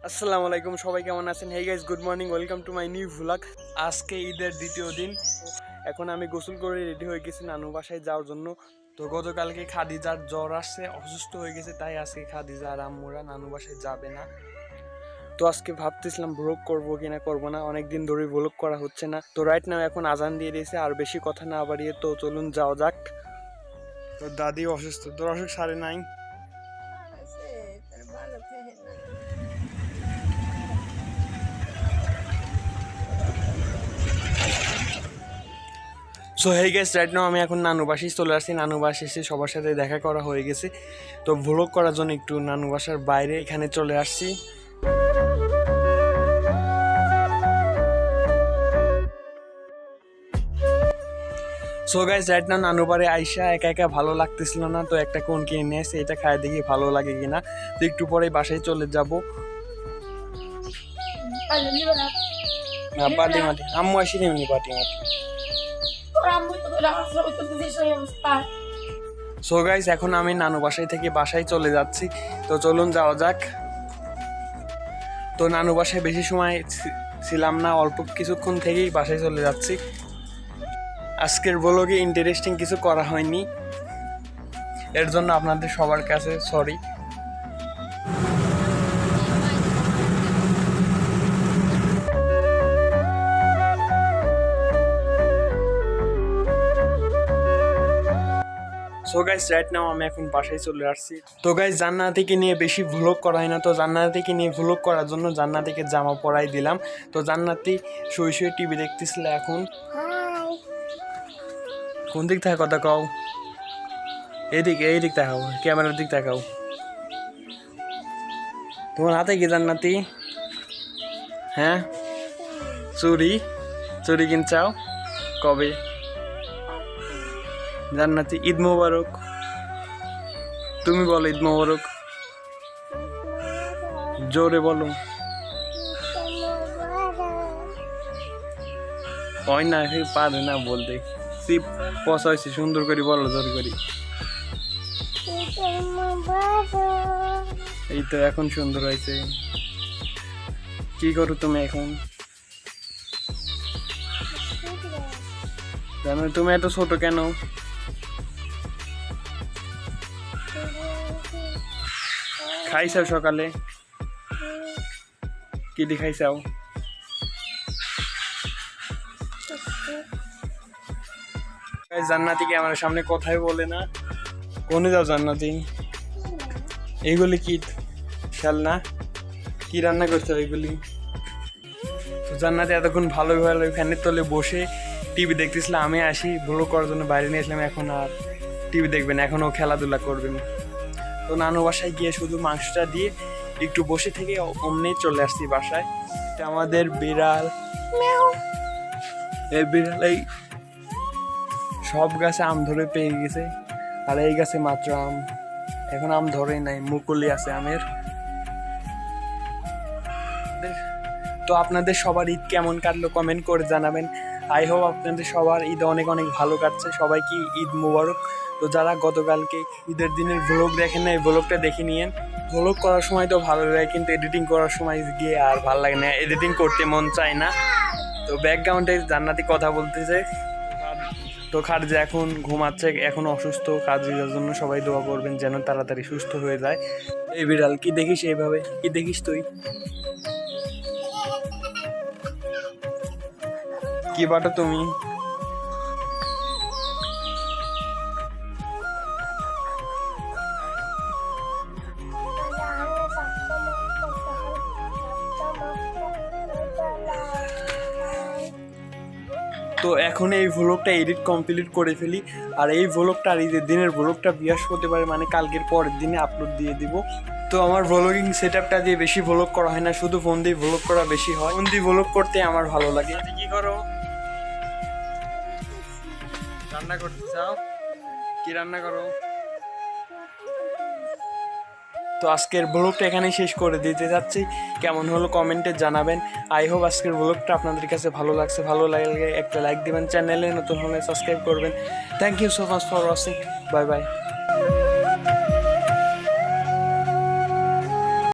আসসালামু আলাইকুম, সবাই কেমন আছেন? Hey guys, good morning, welcome to my new vlog. আজকে ঈদের দ্বিতীয় দিন। এখন আমি গোসল করে রেডি হয়ে গেছি নানু বাসায় যাওয়ার জন্য। তো গতকালকে খাদিজার জ্বর আসছে, অসুস্থ হয়ে গেছে, তাই আজকে খাদিজা আর আম্মুরা নানু বাসায় যাবে না। তো আজকে ভাবতেছিলাম ভ্লগ করবো কিনা করবো না, অনেকদিন ধরে ভ্লগ করা হচ্ছে না। তো রাইট নাও এখন আজান দিয়ে দিয়েছে, আর বেশি কথা না বাড়িয়ে তো চলুন যাওয়া যাক। তো দাদি অসুস্থ, তোর অসুখ সারে নাই? So hey guys, right now আমি এখন নানু বাসায় চলে আসছি। নানু বাসায় এসে সবার সাথে দেখা করা হয়ে গেছে। তো ভ্লগ করার জন্য একটু নানু বাসার বাইরে এখানে চলে আসছি। সো গাইস, রাইট নাও নানু বাড়ি আইসা একা একা ভালো লাগতেছিল না, তো একটা কোন কিনে নিয়ে এসে এটা খায় দেখি ভালো লাগে কিনা। তো একটু পরে বাসায় চলে যাব। পাটি মাটি আম্মু আসি এমনি পাটি মাটি। সো গাইস, এখন আমি নানু বাসায় থেকে বাসায় চলে যাচ্ছি। তো চলুন যাওয়া যাক। তো নানু বাসায় বেশি সময় ছিলাম না, অল্প কিছুক্ষণ থেকেই বাসায় চলে যাচ্ছি। আজকের ব্লগে ইন্টারেস্টিং কিছু করা হয়নি, এর জন্য আপনাদের সবার কাছে sorry. So guys, right now আমি এখন বাসায় চলে আসছি। তো গাইস, জান্নাতিকে নিয়ে বেশি ভ্লগ করা হয় না, তো জান্নাতিকে নিয়ে ভ্লগ করার জন্য জান্নাতিকে জামা পরাই দিলাম। তো জান্নাতি শুয়ে শুয়ে টিভি দেখতেছিল। এখন কোন দিক থেকে কথা কও? এই দিক দেখাও, ক্যামেরার দিক দেখাও। তোমার হাতে কি জান্নাতি? হ্যাঁ, চুরি চুরি কিনছাও কবে? জান্নাতি ঈদ মোবারক। তুমি বলো ঈদ মোবারক, জোরে বলো। হয় না, পারে না বলতে। সিপ পচা হয়েছে, সুন্দর করে বলো, জোর করি। এই তো এখন সুন্দর হয়েছে। কি করো তুমি এখন? জানো তুমি এত ছোট কেন? খাইছাও সকালে? কি দিয়ে খাইছাও? জান্নাতি কি আমার সামনে কথাই বলে না? কোনে যাও জান্নাতি? এইগুলি কি খেলনা? কি রান্না করছো এইগুলি? তো জান্নাতি এতক্ষণ ভালো ভালো ফ্যানের তলে বসে টিভি দেখতেছিল। আমি আসি ভ্লগ করার জন্য বাইরে নিয়েছিলাম, এখন আর টিভি দেখবেন, এখন ও খেলাধুলা করবেন। তো নানু বাসায় গিয়ে শুধু মাংসটা দিয়ে একটু বসে থেকে অমনি চলে আসছি বাসায়। এটা আমাদের বিড়াল। এই বিড়াল এই সব গাছে আম ধরে পেয়ে গেছে, আর এই গাছে মাত্র আম, এখন আম ধরে নাই, মুকুলি আছে আমের। তো আপনাদের সবার ঈদ কেমন কাটলো কমেন্ট করে জানাবেন। আই হোপ আপনাদের সবার ঈদ অনেক অনেক ভালো কাটছে। সবাইকে ঈদ মোবারক। তো যারা গতকালকে ঈদের দিনের ভ্লগ দেখেন না, এই ভ্লগটা দেখে নিয়েন। ভ্লগ করার সময় তো ভালো লাগে, কিন্তু এডিটিং করার সময় গিয়ে আর ভালো লাগে না, এডিটিং করতে মন চায় না। তো ব্যাকগ্রাউন্ডে জান্নাতি কথা বলতেছে। তো খাদিজা এখন ঘুমাচ্ছে, এখন অসুস্থ। খাদিজার জন্য সবাই দোয়া করবেন যেন তাড়াতাড়ি সুস্থ হয়ে যায়। এই বিড়াল কি দেখিস এইভাবে? কি দেখিস তুই? কি বাটো তুমি? তো এখন এই ভ্লগটা এডিট কমপ্লিট করে ফেলি, আর এই ভ্লগটা আর ঈদের দিনের ভ্লগটা বৃহস্পতিবার মানে কালকের পরের দিনে আপলোড দিয়ে দিব। তো আমার ভ্লগিং সেট আপটা দিয়ে বেশি ভ্লগ করা হয় না, শুধু ফোন দিয়ে ভ্লগ করা বেশি হয়। ফোন দিয়ে ভ্লগ করতে আমার ভালো লাগে। কি করো? রান্না করতে চাও? কি রান্না করো? তো আজকের ব্লগটা এখানেই শেষ করে দিতে যাচ্ছি। কেমন হলো কমেন্টে জানাবেন। আই হোপ আজকের ব্লগটা আপনাদের কাছে ভালো লাগছে। ভালো লাগলে একটা লাইক দিবেন, চ্যানেলে নতুন হলে সাবস্ক্রাইব করবেন। Thank you so much for watching. Bye by.